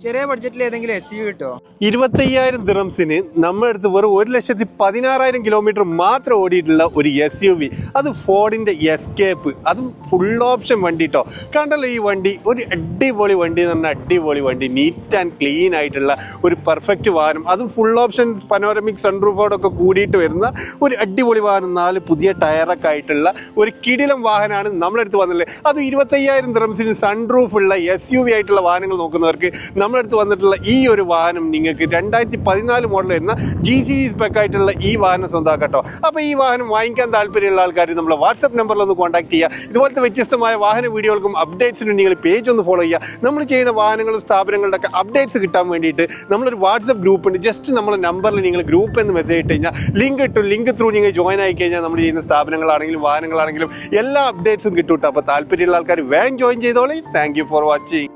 ചെറിയ ബഡ്ജറ്റിൽ ഏതെങ്കിലും എസ് യു കിട്ടുമോ? 25,000 ദിറംസിന് നമ്മുടെ അടുത്ത് വെറും 1,16,000 കിലോമീറ്റർ മാത്രം ഓടിയിട്ടുള്ള ഒരു SUV, അത് ഫോർഡിൻ്റെ എസ്കേപ്പ്, അതും ഫുൾ ഓപ്ഷൻ വണ്ടി കേട്ടോ. കണ്ടല്ലോ ഈ വണ്ടി, ഒരു അടിപൊളി വണ്ടി എന്ന് പറഞ്ഞാൽ അടിപൊളി വണ്ടി, നീറ്റ് ആൻഡ് ക്ലീൻ ആയിട്ടുള്ള ഒരു പെർഫെക്റ്റ് വാഹനം, അതും ഫുൾ ഓപ്ഷൻ പനോരമിക് സൺറൂഫോടൊക്കെ കൂടിയിട്ട് വരുന്ന ഒരു അടിപൊളി വാഹനം. 4 പുതിയ ടയറൊക്കെ ആയിട്ടുള്ള ഒരു കിടിലം വാഹനമാണ് നമ്മുടെ അടുത്ത് വന്നില്ലേ. അതും 25,000 ദിറംസിന് സൺറൂഫ് ഉള്ള SUV ആയിട്ടുള്ള വാഹനങ്ങൾ നോക്കുന്നവർക്ക് നമ്മുടെ അടുത്ത് വന്നിട്ടുള്ള ഈ ഒരു വാഹനം നിങ്ങൾക്ക് 2014 മോഡൽ വരുന്ന GCC സ്പെക് ആയിട്ടുള്ള ഈ വാഹനം സ്വന്തമാക്കാം കേട്ടോ. അപ്പോൾ ഈ വാഹനം വാങ്ങിക്കാൻ താല്പര്യമുള്ള ആൾക്കാർ നമ്മളെ വാട്സപ്പ് നമ്പറിൽ ഒന്ന് കോൺടാക്ട് ചെയ്യുക. ഇതുപോലത്തെ വ്യത്യസ്തമായ വാഹന വീഡിയോകൾക്കും അപ്ഡേറ്റ്സിനും നിങ്ങൾ പേജ് ഒന്ന് ഫോളോ ചെയ്യുക. നമ്മൾ ചെയ്യുന്ന വാഹനങ്ങളും സ്ഥാപനങ്ങളുടെ ഒക്കെ അപ്ഡേറ്റ്സ് കിട്ടാൻ വേണ്ടിയിട്ട് നമ്മളൊരു വാട്സപ്പ് ഗ്രൂപ്പ് ഉണ്ട്. ജസ്റ്റ് നമ്മളെ നമ്പറിൽ നിങ്ങൾ ഗ്രൂപ്പ് എന്ന് മെസ്സേജ് ഇട്ട് കഴിഞ്ഞാൽ ലിങ്ക് ഇട്ടു, ലിങ്ക് ത്രൂ നിങ്ങൾ ജോയിൻ ആയി കഴിഞ്ഞാൽ നമ്മൾ ചെയ്യുന്ന സ്ഥാപനങ്ങളാണെങ്കിലും വാഹനങ്ങളാണെങ്കിലും എല്ലാ അപ്ഡേറ്റ്സും കിട്ടും കേട്ടോ. അപ്പോൾ താല്പര്യമുള്ള ആൾക്കാർ വേഗം ജോയിൻ ചെയ്തോളി. Thank you for watching.